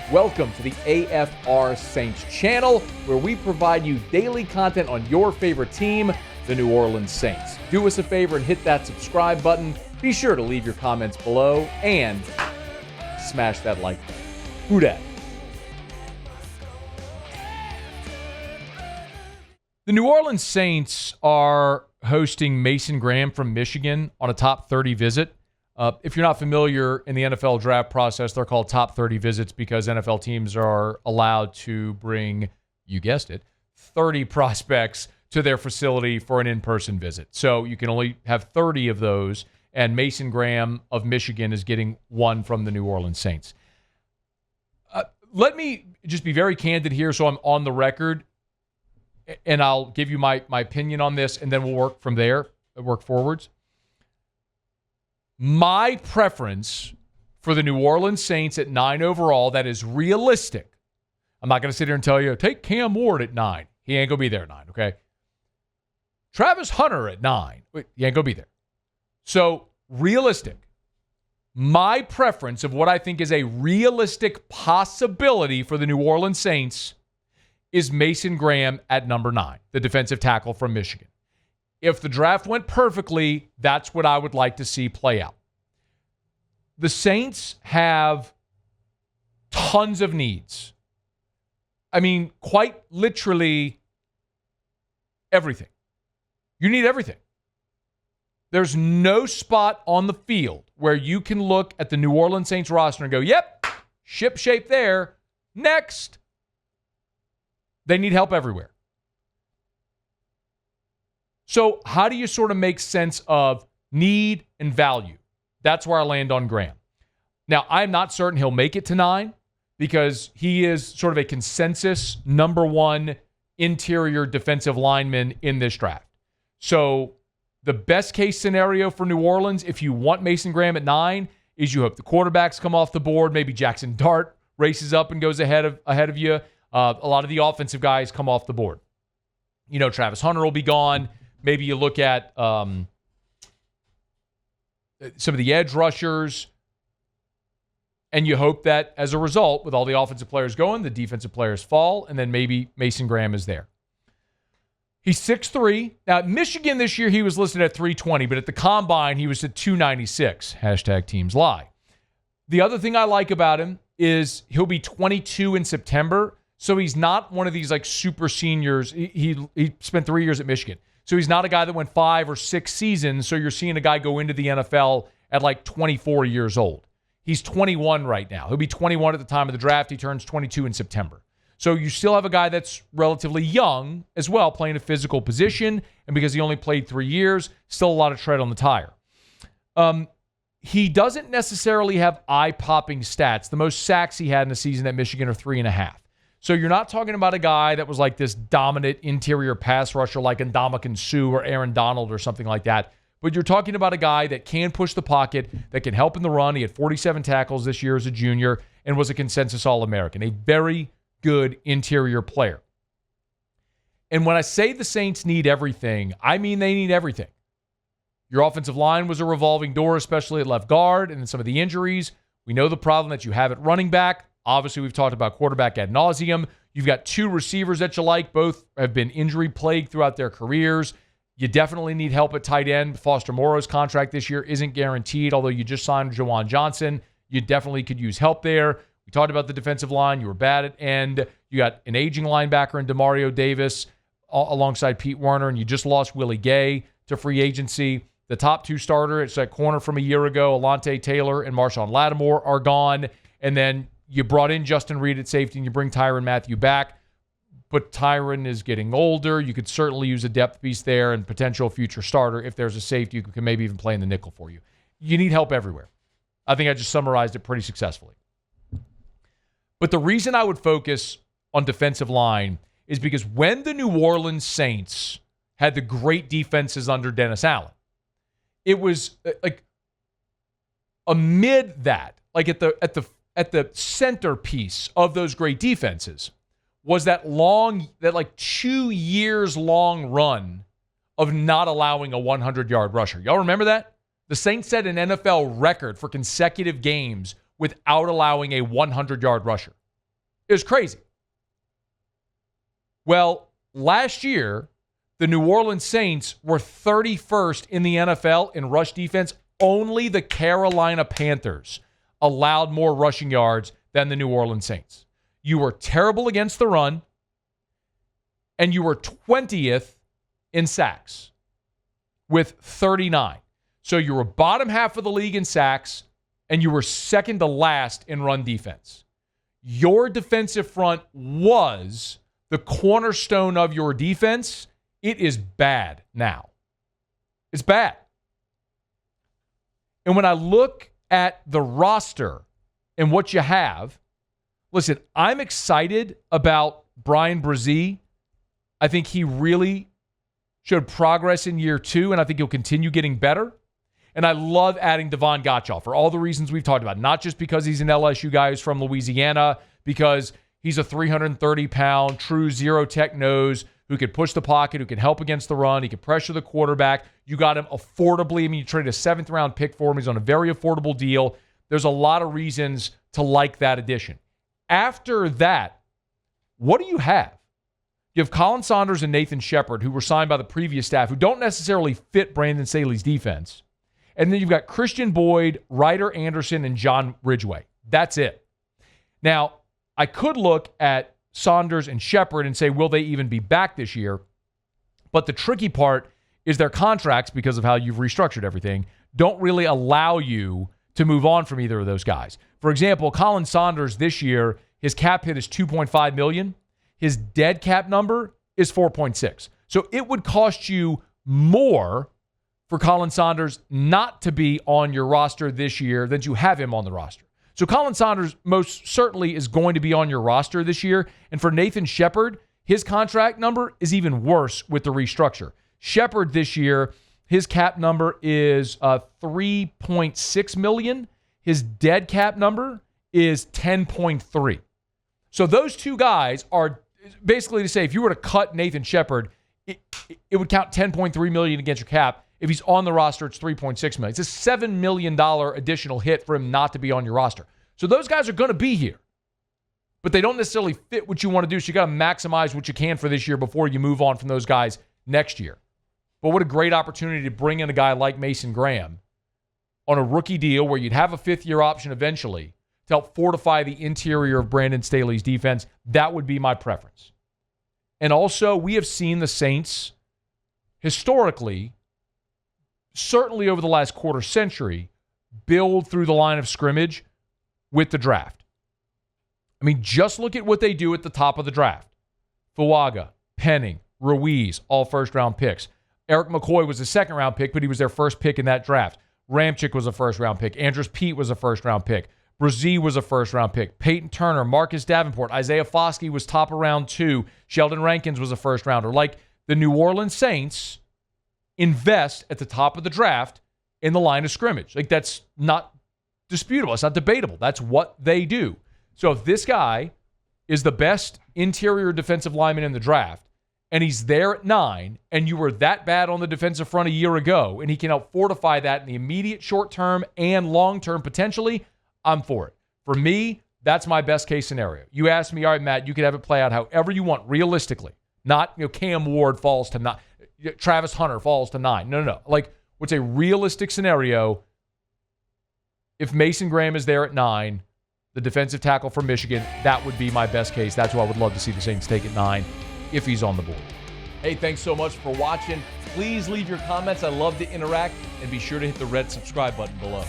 Welcome to the AFR Saints channel, where we provide you daily content on your favorite team, the New Orleans Saints. Do us a favor and hit that subscribe button. Be sure to leave your comments below and smash that like button. Who dat? The New Orleans Saints are hosting Mason Graham from Michigan on a top 30 visit. If you're not familiar, in the NFL draft process, they're called top 30 visits because NFL teams are allowed to bring, you guessed it, 30 prospects to their facility for an in-person visit. So you can only have 30 of those, and Mason Graham of Michigan is getting one from the New Orleans Saints. Let me just be very candid here so I'm on the record, and I'll give you my opinion on this, and then we'll work from there, work forwards. My preference for the New Orleans Saints at 9 overall, that is realistic. I'm not going to sit here and tell you, take Cam Ward at 9. He ain't going to be there at 9, okay? Travis Hunter at 9. He ain't going to be there. So, realistic. My preference of what I think is a realistic possibility for the New Orleans Saints is Mason Graham at number 9, the defensive tackle from Michigan. If the draft went perfectly, that's what I would like to see play out. The Saints have tons of needs. I mean, quite literally everything. You need everything. There's no spot on the field where you can look at the New Orleans Saints roster and go, yep, ship shape there. Next. They need help everywhere. So how do you sort of make sense of need and value? That's where I land on Graham. Now, I'm not certain he'll make it to 9 because he is sort of a consensus number 1 interior defensive lineman in this draft. So the best case scenario for New Orleans, if you want Mason Graham at 9, is you hope the quarterbacks come off the board. Maybe Jackson Dart races up and goes ahead of you. A lot of the offensive guys come off the board. You know, Travis Hunter will be gone. Maybe you look at some of the edge rushers, and you hope that as a result, with all the offensive players going, the defensive players fall, and then maybe Mason Graham is there. He's 6'3". Now, at Michigan this year, he was listed at 320, but at the Combine, he was at 296. Hashtag teams lie. The other thing I like about him is he'll be 22 in September, so he's not one of these like super seniors. He spent 3 years at Michigan. So he's not a guy that went 5 or 6 seasons, so you're seeing a guy go into the NFL at like 24 years old. He's 21 right now. He'll be 21 at the time of the draft. He turns 22 in September. So you still have a guy that's relatively young as well, playing a physical position, and because he only played 3 years, still a lot of tread on the tire. He doesn't necessarily have eye-popping stats. The most sacks he had in a season at Michigan are 3.5. So you're not talking about a guy that was like this dominant interior pass rusher like Ndamukong Suh or Aaron Donald or something like that. But you're talking about a guy that can push the pocket, that can help in the run. He had 47 tackles this year as a junior and was a consensus All-American. A very good interior player. And when I say the Saints need everything, I mean they need everything. Your offensive line was a revolving door, especially at left guard, and then some of the injuries. We know the problem that you have at running back. Obviously, we've talked about quarterback ad nauseum. You've got 2 receivers that you like. Both have been injury-plagued throughout their careers. You definitely need help at tight end. Foster Moreau's contract this year isn't guaranteed, although you just signed Jawan Johnson. You definitely could use help there. We talked about the defensive line. You were bad at end. You got an aging linebacker in Demario Davis alongside Pete Werner, and you just lost Willie Gay to free agency. The top 2 starter, it's that corner from a year ago, Alontae Taylor and Marshawn Lattimore are gone. And then you brought in Justin Reed at safety, and you bring Tyrann Mathieu back. But Tyrann is getting older. You could certainly use a depth piece there and potential future starter. If there's a safety, you can maybe even play in the nickel for you. You need help everywhere. I think I just summarized it pretty successfully. But the reason I would focus on defensive line is because when the New Orleans Saints had the great defenses under Dennis Allen, it was like amid that, like at the centerpiece of those great defenses was that 2 years long run of not allowing a 100-yard rusher. Y'all remember that? The Saints set an NFL record for consecutive games without allowing a 100-yard rusher. It was crazy. Well, last year, the New Orleans Saints were 31st in the NFL in rush defense. Only the Carolina Panthers allowed more rushing yards than the New Orleans Saints. You were terrible against the run, and you were 20th in sacks with 39. So you were bottom half of the league in sacks, and you were second to last in run defense. Your defensive front was the cornerstone of your defense. It is bad now. It's bad. And when I look at the roster and what you have, listen, I'm excited about Brian Brzee. I think he really showed progress in year 2, and I think he'll continue getting better. And I love adding Devon Gottschall for all the reasons we've talked about, not just because he's an LSU guy who's from Louisiana, because he's a 330-pound, true zero-tech nose who could push the pocket, who can help against the run, he can pressure the quarterback. You got him affordably. I mean, you traded a 7th-round pick for him. He's on a very affordable deal. There's a lot of reasons to like that addition. After that, what do you have? You have Colin Saunders and Nathan Shepard, who were signed by the previous staff, who don't necessarily fit Brandon Staley's defense. And then you've got Christian Boyd, Ryder Anderson, and John Ridgeway. That's it. Now, I could look at Saunders and Shepard and say, will they even be back this year? But the tricky part is their contracts, because of how you've restructured everything, don't really allow you to move on from either of those guys. For example, Colin Saunders this year, his cap hit is $2.5 million. His dead cap number is $4.6. So it would cost you more for Colin Saunders not to be on your roster this year than to have him on the roster. So Colin Saunders most certainly is going to be on your roster this year. And for Nathan Shepard, his contract number is even worse with the restructure. Shepard this year, his cap number is $3.6 million. His dead cap number is $10.3. So those two guys are basically to say, if you were to cut Nathan Shepard, it would count $10.3 million against your cap. If he's on the roster, it's $3.6 million. It's a $7 million additional hit for him not to be on your roster. So those guys are going to be here, but they don't necessarily fit what you want to do. So you got to maximize what you can for this year before you move on from those guys next year. But what a great opportunity to bring in a guy like Mason Graham on a rookie deal where you'd have a 5th-year option eventually to help fortify the interior of Brandon Staley's defense. That would be my preference. And also, we have seen the Saints historically, certainly over the last quarter century, build through the line of scrimmage with the draft. I mean, just look at what they do at the top of the draft. Fuaga, Penning, Ruiz, all first-round picks. Eric McCoy was a second-round pick, but he was their first pick in that draft. Ramczyk was a first-round pick. Andrus Peat was a first-round pick. Brzee was a first-round pick. Peyton Turner, Marcus Davenport, Isaiah Foskey was top of round 2. Sheldon Rankins was a first-rounder. Like, the New Orleans Saints invest at the top of the draft in the line of scrimmage. Like, that's not disputable. It's not debatable. That's what they do. So if this guy is the best interior defensive lineman in the draft, and he's there at 9, and you were that bad on the defensive front a year ago, and he can help fortify that in the immediate short term and long term potentially, I'm for it. For me, that's my best case scenario. You asked me, all right, Matt, you could have it play out however you want, realistically. Not, Cam Ward falls to 9, Travis Hunter falls to 9. No. Like, what's a realistic scenario? If Mason Graham is there at 9, the defensive tackle from Michigan, that would be my best case. That's who I would love to see the Saints take at 9 if he's on the board. Hey, thanks so much for watching. Please leave your comments. I love to interact, and be sure to hit the red subscribe button below.